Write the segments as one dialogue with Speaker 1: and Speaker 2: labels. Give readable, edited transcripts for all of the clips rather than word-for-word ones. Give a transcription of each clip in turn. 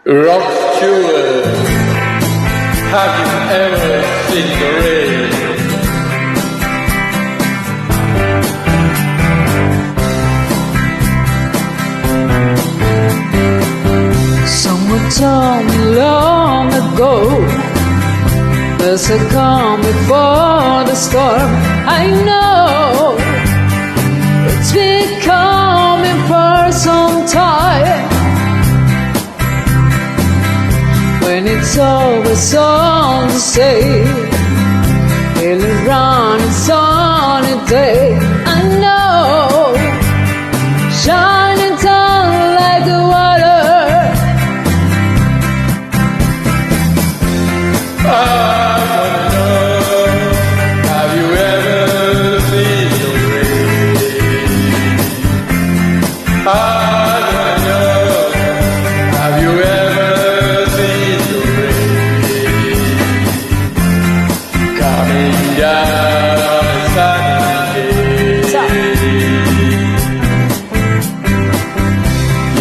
Speaker 1: Rock Stewart, have you ever seen the rain?
Speaker 2: Someone told me long ago there's a calm before the storm. I know it's been coming for some time. When it's always on the same, it'll run a sunny day. I know, shining down like the water.
Speaker 1: I wanna know, have you ever seen the rain? I wanna know, have you ever seen the rain? Coming down on a sunny day.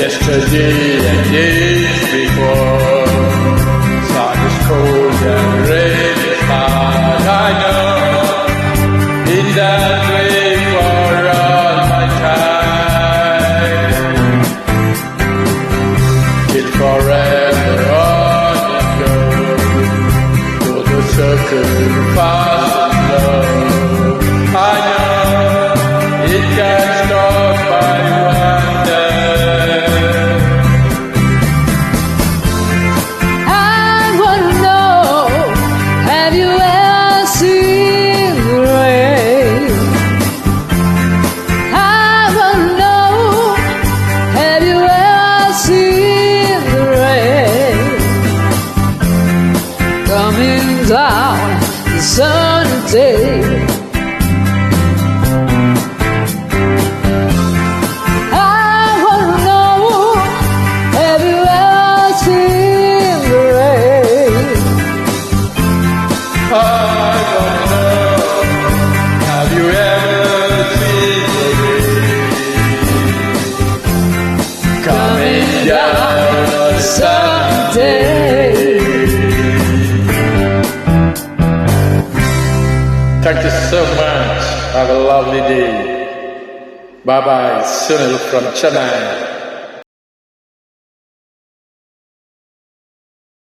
Speaker 1: Yesterday and days before, sun is cold and rain is hard. I know in that way for all my time. It's forever on and go, though the circle fast and slow. I know it can stop by wonder.
Speaker 2: I wanna know, have you ever seen the rain? I wanna know, have you ever seen the rain? Coming down the sunny day. I wanna know, have you ever seen the rain?
Speaker 1: I wanna know, have you ever seen the rain? Coming down on a sunny day. Thank you so much. Have a lovely day. Bye bye. Sunil from Chennai.